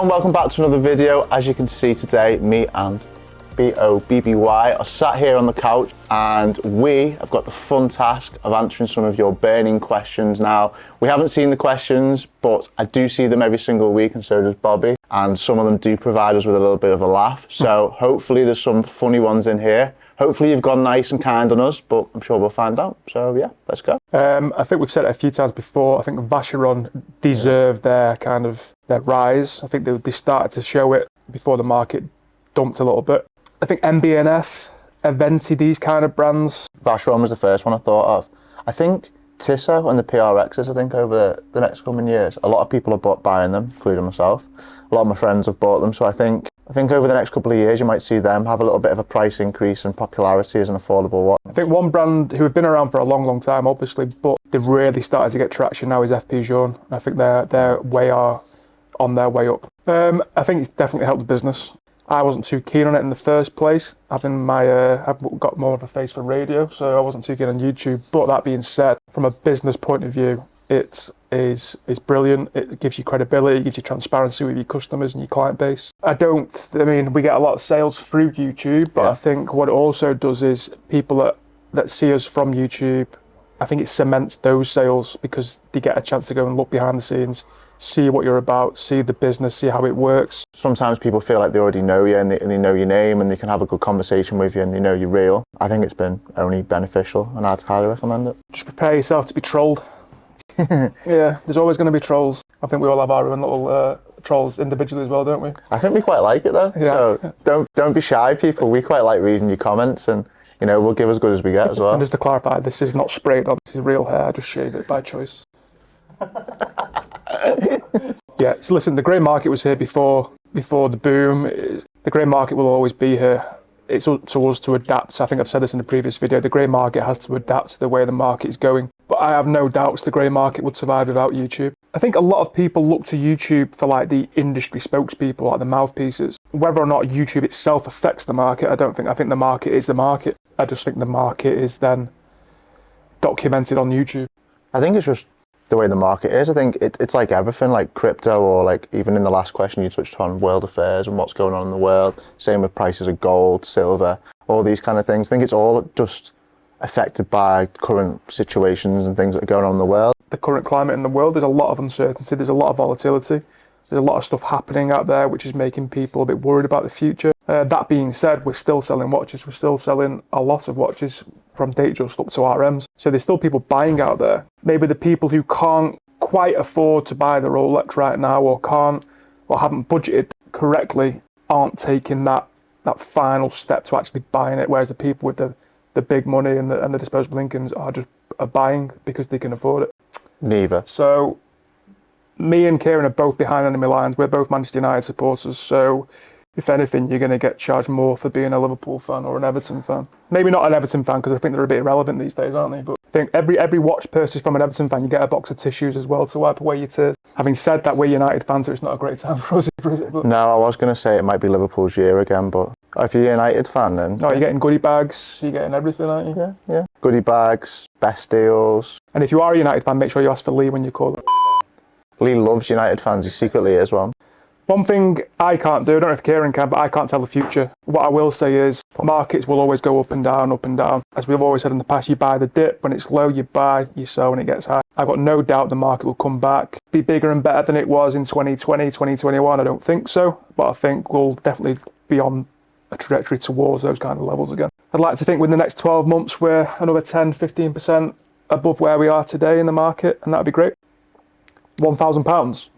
everyone, welcome back to another video. As you can see today, me and B-O-B-B-Y are sat here on the couch and we have got the fun task of answering some of your burning questions. Now, we haven't seen the questions, but I do see them every single week and so does Bobby. And some of them do provide us with a little bit of a laugh. So hopefully there's some funny ones in here. Hopefully you've gone nice and kind on us, but I'm sure we'll find out. So yeah, let's go. I think we've said it a few times before. I think Vacheron deserved their rise. I think they started to show it before the market dumped a little bit. I think MB&F, Aventi, these kind of brands. Vacheron was the first one I thought of. I think Tissot and the PRXs, I think over the next coming years, a lot of people are buying them, including myself. A lot of my friends have bought them, so I think over the next couple of years you might see them have a little bit of a price increase and popularity as an affordable watch. I think one brand who have been around for a long time, obviously, but they've really started to get traction now is FP Journe. I think they're on their way up. I think it's definitely helped the business. I wasn't too keen on it in the first place. I've got more of a face for radio, so I wasn't too keen on YouTube. But that being said, from a business point of view, it is brilliant. It gives you credibility, it gives you transparency with your customers and your client base. I mean, we get a lot of sales through YouTube, but yeah. I think what it also does is people that see us from YouTube, I think it cements those sales because they get a chance to go and look behind the scenes, see what you're about, see the business, see how it works. Sometimes people feel like they already know you and they know your name and they can have a good conversation with you and they know you're real. I think it's been only beneficial and I'd highly recommend it. Just prepare yourself to be trolled. Yeah, there's always going to be trolls. I think we all have our own little trolls individually as well, don't we? I think we quite like it though. Yeah. So don't be shy, people. We quite like reading your comments and we'll give as good as we get as well. And just to clarify, this is not sprayed on, this is real hair. I just shave it by choice. Yeah, so listen, the grey market was here before the boom. The grey market will always be here. It's up to us to adapt. I think I've said this in the previous video. The grey market has to adapt to the way the market is going. But I have no doubts the grey market would survive without YouTube. I think a lot of people look to YouTube for like the industry spokespeople, like the mouthpieces. Whether or not YouTube itself affects the market, I don't think. I think the market is the market. I just think the market is then documented on YouTube. I think it's just the way the market is. I think it's like everything, like crypto, or like even in the last question you touched on world affairs and what's going on in the world. Same with prices of gold, silver, all these kind of things. I think it's all just affected by current situations and things that are going on in the world. The current climate in the world, there's a lot of uncertainty, there's a lot of volatility. There's a lot of stuff happening out there which is making people a bit worried about the future. That being said, we're still selling watches. We're still selling a lot of watches from Datejust up to RMs. So there's still people buying out there. Maybe the people who can't quite afford to buy the Rolex right now or haven't budgeted correctly aren't taking that final step to actually buying it, whereas the people with the big money and the disposable incomes are buying because they can afford it. Neither. So me and Ciaran are both behind enemy lines. We're both Manchester United supporters, so if anything, you're going to get charged more for being a Liverpool fan or an Everton fan. Maybe not an Everton fan, because I think they're a bit irrelevant these days, aren't they? But I think every watch purchase from an Everton fan, you get a box of tissues as well to wipe away your tears. Having said that, we're United fans, so it's not a great time for us, is it? But no, I was going to say it might be Liverpool's year again, but if you're a United fan, then... No, you're getting goodie bags, you're getting everything, aren't you? Yeah. Goodie bags, best deals. And if you are a United fan, make sure you ask for Lee when you call it. Lee loves United fans, he secretly is one. One thing I can't do, I don't know if Ciaran can, but I can't tell the future. What I will say is markets will always go up and down, up and down. As we've always said in the past, you buy the dip. When it's low, you buy, you sell when it gets high. I've got no doubt the market will come back, be bigger and better than it was in 2020, 2021. I don't think so, but I think we'll definitely be on a trajectory towards those kind of levels again. I'd like to think within the next 12 months, we're another 10, 15% above where we are today in the market, and that'd be great. £1,000.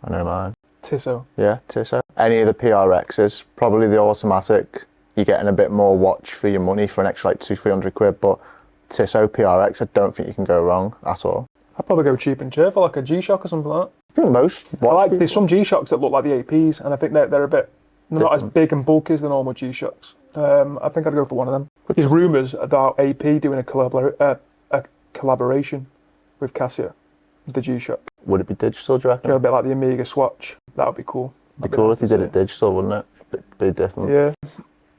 I know mine. Tissot. Yeah, Tissot. Any of the PRXs, probably the automatic, you're getting a bit more watch for your money for an extra like 200-300 quid, but Tissot PRX, I don't think you can go wrong at all. I'd probably go cheap and cheerful, like a G-Shock or something like that. I think most watch there's some G-Shocks that look like the APs, and I think they're a bit, they're not as big and bulky as the normal G-Shocks. I think I'd go for one of them. There's rumours about AP doing a collaboration with Casio, the G-Shock. Would it be digital, do you reckon? A bit like the Omega Swatch. That would be cool. It'd be cool if you did it digital, wouldn't it? Be different. Yeah.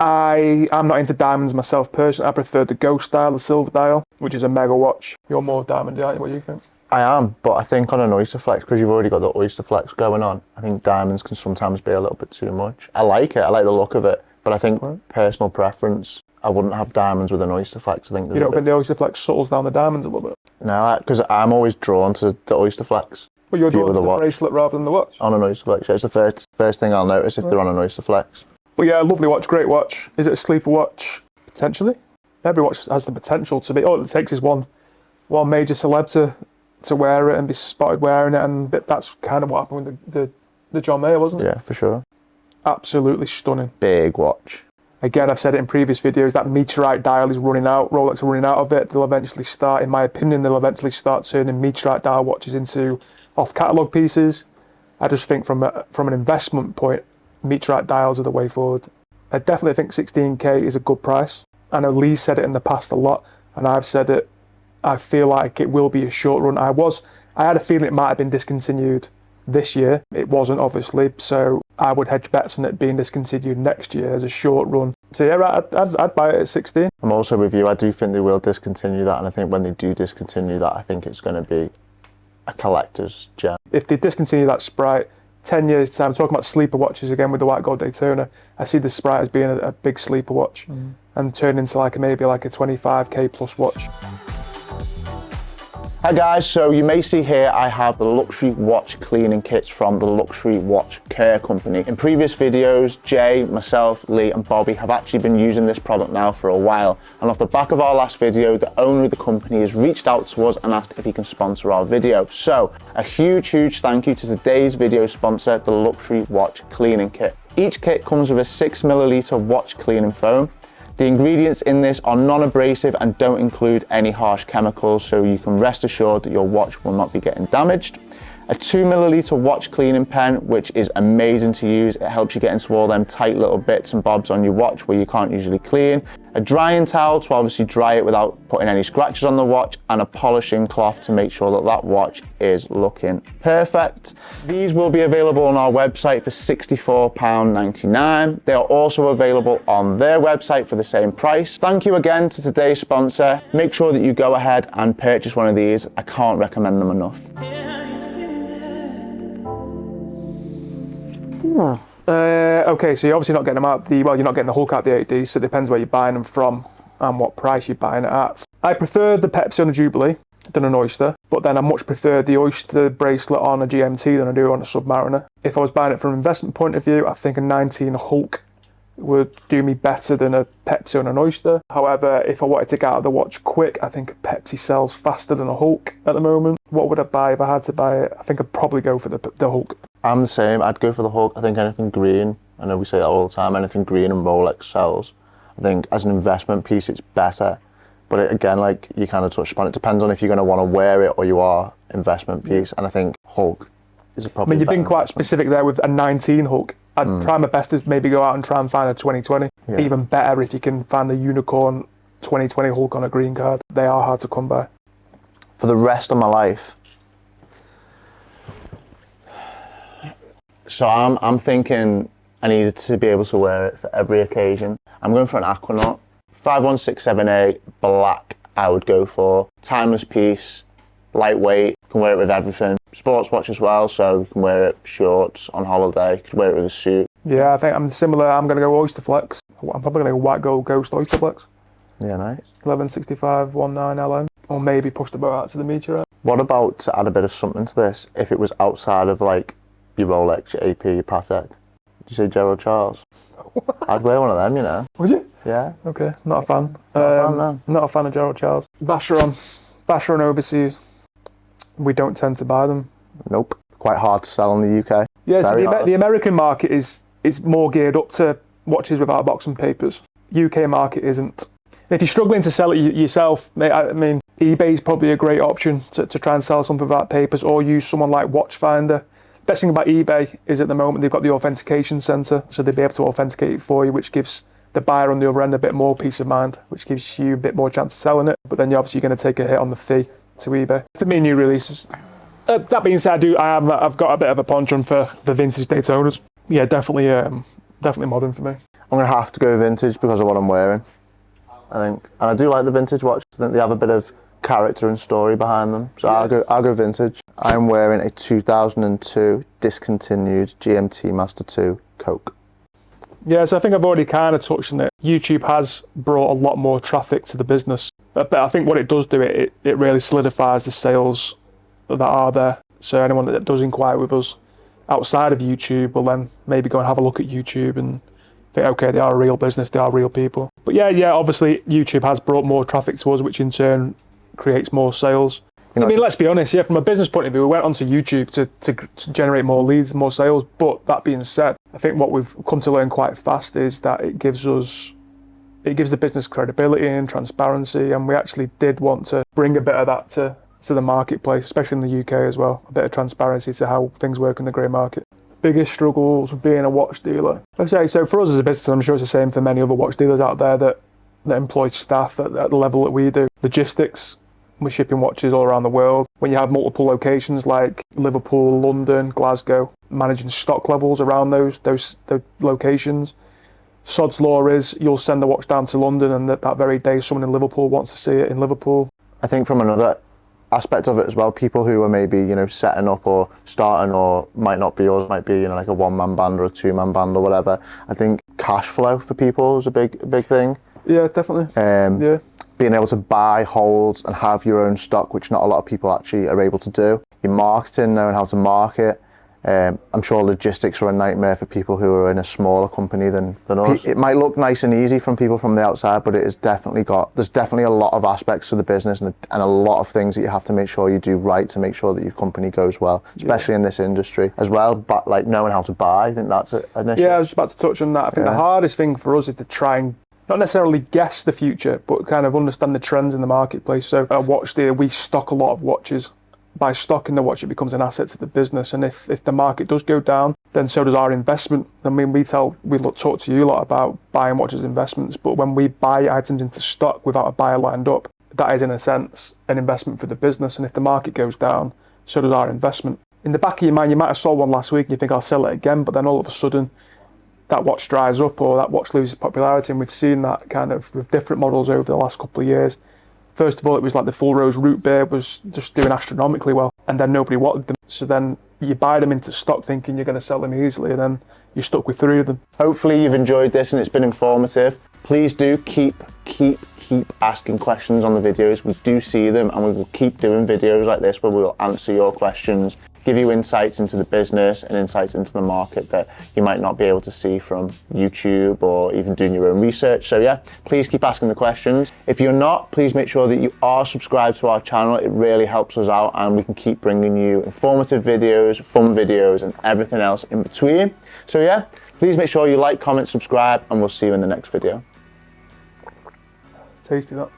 I'm not into diamonds myself personally. I prefer the Ghost dial, the silver dial, which is a mega watch. You're more diamond, aren't you? What do you think? I am, but I think on an Oyster Flex, because you've already got the Oyster Flex going on, I think diamonds can sometimes be a little bit too much. I like it, I like the look of it, but I think personal preference, I wouldn't have diamonds with an Oyster Flex. I think you don't think the Oyster Flex subtles down the diamonds a little bit? No, because I'm always drawn to the Oyster Flex. Well, you're drawn to the bracelet rather than the watch? On an Oyster Flex, yeah. It's the first thing I'll notice if they're on an Oyster Flex. Well, yeah, lovely watch, great watch. Is it a sleeper watch? Potentially. Every watch has the potential to be. All it takes is one major celeb to wear it and be spotted wearing it, and that's kind of what happened with the John Mayer, wasn't it? Yeah, for sure. Absolutely stunning. Big watch. Again, I've said it in previous videos, that Meteorite dial is running out. Rolex are running out of it. They'll eventually start, in my opinion, turning Meteorite dial watches into off-catalogue pieces. I just think from an investment point, Meteorite dials are the way forward. I definitely think 16K is a good price. I know Lee said it in the past a lot, and I've said it. I feel like it will be a short run. I had a feeling it might have been discontinued this year. It wasn't, obviously, so I would hedge bets on it being discontinued next year as a short run. So yeah, I'd buy it at 16. I'm also with you. I do think they will discontinue that, and I think when they do discontinue that, I think it's going to be a collector's gem. If they discontinue that Sprite, 10 years time, talking about sleeper watches again with the white gold Daytona, I see the Sprite as being a big sleeper watch and turn into maybe like a 25k plus watch. Hi guys, so you may see here I have the luxury watch cleaning kits from the Luxury Watch Care Company. In previous videos, Jay, myself, Lee and Bobby have actually been using this product now for a while, and off the back of our last video, the owner of the company has reached out to us and asked if he can sponsor our video. So a huge thank you to today's video sponsor, the Luxury Watch Cleaning Kit. Each kit comes with a 6ml watch cleaning foam. The ingredients in this are non-abrasive and don't include any harsh chemicals, so you can rest assured that your watch will not be getting damaged. A 2ml watch cleaning pen, which is amazing to use. It helps you get into all them tight little bits and bobs on your watch where you can't usually clean. A drying towel to obviously dry it without putting any scratches on the watch, and a polishing cloth to make sure that that watch is looking perfect. These will be available on our website for £64.99. They are also available on their website for the same price. Thank you again to today's sponsor. Make sure that you go ahead and purchase one of these. I can't recommend them enough. Okay, so you're obviously not getting them out you're not getting the Hulk out the 8D, so it depends where you're buying them from and what price you're buying it at. I prefer the Pepsi on a Jubilee than an Oyster, but then I much prefer the Oyster bracelet on a GMT than I do on a Submariner. If I was buying it from an investment point of view, I think a 19 Hulk would do me better than a Pepsi on an Oyster. However, if I wanted to get out of the watch quick, I think a Pepsi sells faster than a Hulk at the moment. What would I buy if I had to buy it? I think I'd probably go for the Hulk. I'm the same. I'd go for the Hulk. I think anything green, I know we say that all the time, anything green and Rolex sells. I think as an investment piece, it's better. But again, like you kind of touched upon, it depends on if you're going to want to wear it or you are investment piece. And I think Hulk is probably you've been quite specific there with a 19 Hulk. I'd try my best to maybe go out and try and find a 2020. Yeah. Even better if you can find the Unicorn 2020 Hulk on a green card. They are hard to come by. For the rest of my life, so I'm thinking I need to be able to wear it for every occasion. I'm going for an Aquanaut. 51678 black I would go for. Timeless piece, lightweight, can wear it with everything. Sports watch as well, so you can wear it shorts, on holiday, you can wear it with a suit. Yeah, I think I'm similar. I'm going to go Oyster Flex. I'm probably going to go white gold ghost Oyster Flex. Yeah, nice. 1165 19 LM. Or maybe push the boat out to the Meteorite. What about, to add a bit of something to this, if it was outside of like your Rolex, your AP, your Patek? Did you say Gerald Charles? I'd wear one of them, you know. Would you? Yeah. Okay, not a fan. No. Not a fan of Gerald Charles. Vacheron overseas. We don't tend to buy them. Nope. Quite hard to sell in the UK. Yeah, so the American market is more geared up to watches without box and papers. UK market isn't. And if you're struggling to sell it yourself, I mean, eBay is probably a great option to try and sell something without papers, or use someone like Watchfinder. Best thing about eBay is at the moment they've got the authentication center, so they'll be able to authenticate it for you, which gives the buyer on the other end a bit more peace of mind, which gives you a bit more chance of selling it. But then you're obviously going to take a hit on the fee to eBay. For me, new releases. That being said, I've got a bit of a penchant for the vintage Daytonas. Yeah, definitely modern for me. I'm going to have to go vintage because of what I'm wearing, I think. And I do like the vintage watch. I think they have a bit of character and story behind them. So yeah. I'll go vintage. I'm wearing a 2002 discontinued GMT Master II Coke. Yeah, so I think I've already kind of touched on it. YouTube has brought a lot more traffic to the business. But I think what it does do, it really solidifies the sales that are there. So anyone that does inquire with us outside of YouTube will then maybe go and have a look at YouTube and think, okay, they are a real business, they are real people. But yeah, obviously YouTube has brought more traffic to us, which in turn creates more sales. I mean, let's be honest, yeah, from a business point of view, we went onto YouTube to generate more leads, more sales. But that being said, I think what we've come to learn quite fast is that it gives the business credibility and transparency, and we actually did want to bring a bit of that to the marketplace, especially in the UK as well, a bit of transparency to how things work in the grey market. Biggest struggles with being a watch dealer. Okay, so for us as a business, I'm sure it's the same for many other watch dealers out there that employ staff at the level that we do. Logistics, we're shipping watches all around the world. When you have multiple locations like Liverpool, London, Glasgow, managing stock levels around those locations. Sod's law is you'll send the watch down to London and that very day someone in Liverpool wants to see it in Liverpool. I think from another aspect of it as well, people who are maybe, setting up or starting or might not be yours, might be, like a one-man band or a two-man band or whatever. I think cash flow for people is a big thing. Yeah, definitely. Yeah. Being able to buy, hold and have your own stock, which not a lot of people actually are able to do. Your marketing, knowing how to market. I'm sure logistics are a nightmare for people who are in a smaller company than us. It might look nice and easy from people from the outside, but there's definitely a lot of aspects to the business and a lot of things that you have to make sure you do right to make sure that your company goes well, especially in this industry as well. But like knowing how to buy, I think that's an issue. Yeah, I was just about to touch on that. I think the hardest thing for us is to try and not necessarily guess the future, but kind of understand the trends in the marketplace. So at Watch Dealer, we stock a lot of watches. By stocking the watch, it becomes an asset to the business. And if the market does go down, then so does our investment. I mean, we talk to you a lot about buying watches investments, but when we buy items into stock without a buyer lined up, that is in a sense an investment for the business. And if the market goes down, so does our investment. In the back of your mind, you might have sold one last week and you think I'll sell it again, but then all of a sudden that watch dries up or that watch loses popularity. And we've seen that kind of with different models over the last couple of years. First of all, it was like the full rose root beer was just doing astronomically well, and then nobody wanted them. So then you buy them into stock thinking you're going to sell them easily, and then you're stuck with 3 of them. Hopefully you've enjoyed this and it's been informative. Please do keep asking questions on the videos. We do see them, and we will keep doing videos like this where we will answer your questions, give you insights into the business and insights into the market that you might not be able to see from YouTube or even doing your own research. So yeah, please keep asking the questions. If you're not, please make sure that you are subscribed to our channel. It really helps us out and we can keep bringing you informative videos, fun videos and everything else in between. So yeah, please make sure you like, comment, subscribe, and we'll see you in the next video. Tasty that.